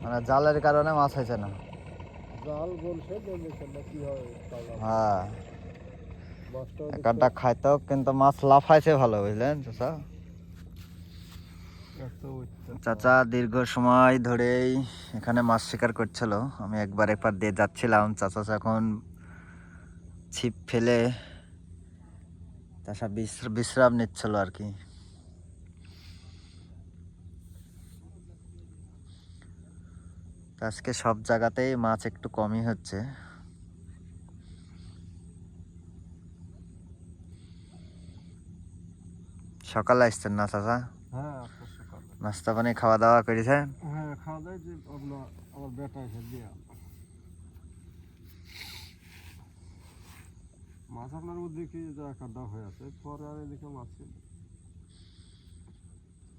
মানে জালের কারণে মাছ হয়েছে না। জাল বলছে না কি হয়। হ্যাঁ, এখানটা খাইতো কিন্তু মাছ লাফাইছে ভালো, বুঝলেন চাচা। চাচা দীর্ঘ সময় ধরেই এখানে মাছ শিকার করছিল। আমি একবার দিয়ে যাচ্ছিলাম, চাচা এখন ছিপ ফেলে চাচা বিশ্রাম নিচ্ছিল আর কি। আজকে সব জায়গাতেই মাছ একটু কমই হচ্ছে। সকালে আসছেন না চাচা? হ্যাঁ, নাস্তা পানি খাওয়া দাওয়া করেছেন? হ্যাঁ, খাওয়া দাওয়া যে আমার বেটা এসে দিয়ে মাছ আপনার মধ্যে কি খাদ্য হয়ে আছে, পরে আর এদিকে মাছ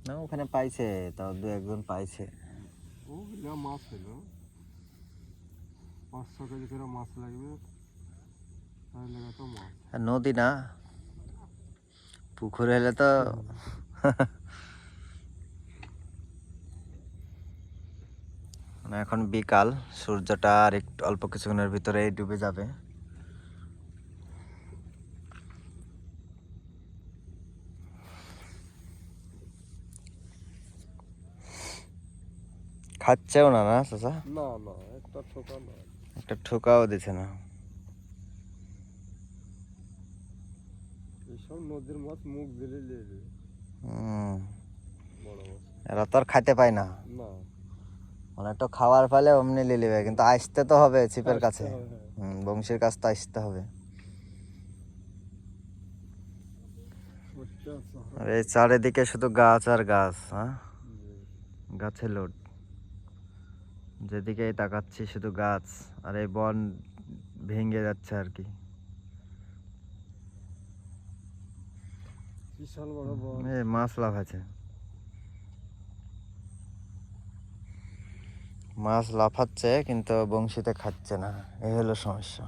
না, ওখানে পাইছে, তাও দু একজন পাইছে। ওগুলা মাছ হলো 5-6 কেজি করে মাছ লাগবে, তাহলে তো মাছ। নদী না, পুকুর হলে তো এখন বিকাল, সূর্যটা আর একটু অল্প কিছুক্ষণের ভিতরেই ডুবে যাবে। খাচ্ছেও না না চাচা? না না, একটা ঠোকা না, একটা ঠোকাও দিছে না। এইসব নদীর মাছ মুখ দিলে লেগে বড় মাছ এরা তো আর খাইতে পায় না, না, মানে একটু খাওয়ার ফলে অমনি লিলিবে, কিন্তু আসতে তো হবে ছিপের কাছে। বংশীর কাছ তো আসতে হবে। আর এই চারিদিকে শুধু গাছ আর গাছ, হ্যাঁ, গাছে লোড। যেদিকেই তাকাচ্ছি শুধু গাছ, আর এই বন ভেঙে যাচ্ছে আর কি। বিশাল বড় বন। মাছ লাফাচ্ছে, মাছ লাফাচ্ছে কিন্তু বংশীতে খাচ্ছে না, এই হলো সমস্যা।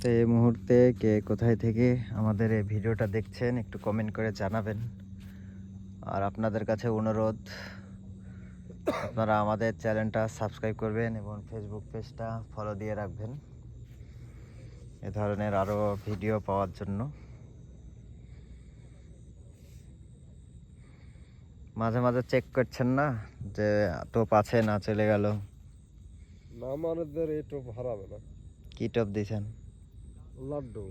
তো এই মুহূর্তে কে কোথায় থেকে আমাদের এই ভিডিওটা দেখছেন একটু কমেন্ট করে জানাবেন। আর আপনাদের কাছে অনুরোধ, আপনারা আমাদের চ্যানেলটা সাবস্ক্রাইব করবেন এবং ফেসবুক পেজটা ফলো দিয়ে রাখবেন এ ধরনের আরও ভিডিও পাওয়ার জন্য। মাঝে মাঝে চেক করছেন না যে টোপ আছে না চলে গেল? না, আমাদের এই টোপ হারাবে না। কি টোপ দিয়েছেন? লাড্ডু,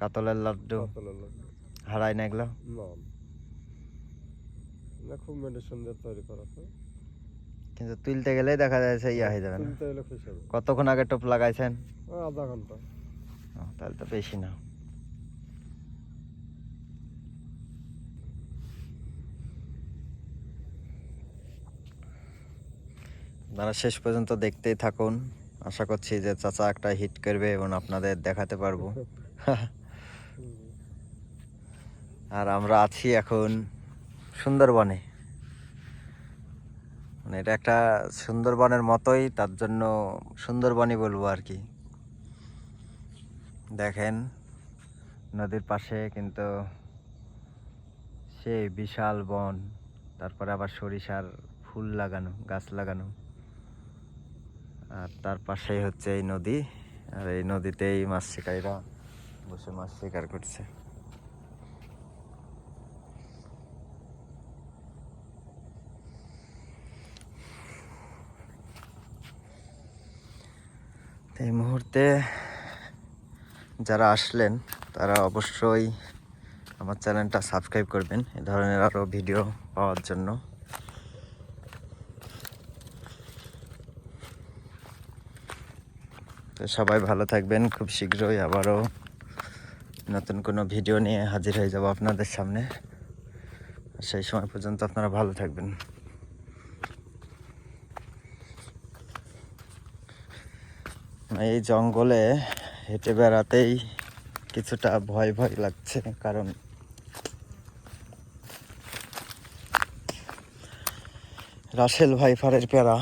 কাতলের লাড্ডু। হারায় না এগুলো? না, খুব মেডিসিন দিয়ে তৈরি করা আছে, কিন্তু তুলতে গেলেই দেখা যাচ্ছে ইয়া হয়ে যাবে না। তুলতে গেলে খুশি হবে। কতক্ষণ আগে টোপ লাগাইছেন? আধা ঘন্টা। তাহলে তো বেশি না। আপনারা শেষ পর্যন্ত দেখতেই থাকুন, আশা করছি যে চাচা একটা হিট করবে এবং আপনাদের দেখাতে পারবো। আর আমরা আছি এখন সুন্দরবনে, মানে এটা একটা সুন্দরবনের মতোই, তার জন্য সুন্দরবনই বলবো আর কি। দেখেন নদীর পাশে কিন্তু সেই বিশাল বন, তারপরে আবার সরিষার ফুল লাগানো, গাছ লাগানো, আর তার পাশেই হচ্ছে এই নদী। আর এই নদীতেই মাছ শিকারীরা বসে মাছ শিকার করছে। এই মুহূর্তে যারা আসলেন তারা অবশ্যই আমার চ্যানেলটা সাবস্ক্রাইব করবেন এ ধরনের আরও ভিডিও পাওয়ার জন্য। তো সবাই ভালো থাকবেন, খুব শীঘ্রই আবারও নতুন কোনো ভিডিও নিয়ে হাজির হয়ে যাব আপনাদের সামনে। সেই সময় পর্যন্ত আপনারা ভালো থাকবেন। এই জঙ্গলে হেঁটে বেড়াতেই কিছুটা ভয় ভয় লাগছে, কারণ রাসেল ভাইফারের পেয়ারা।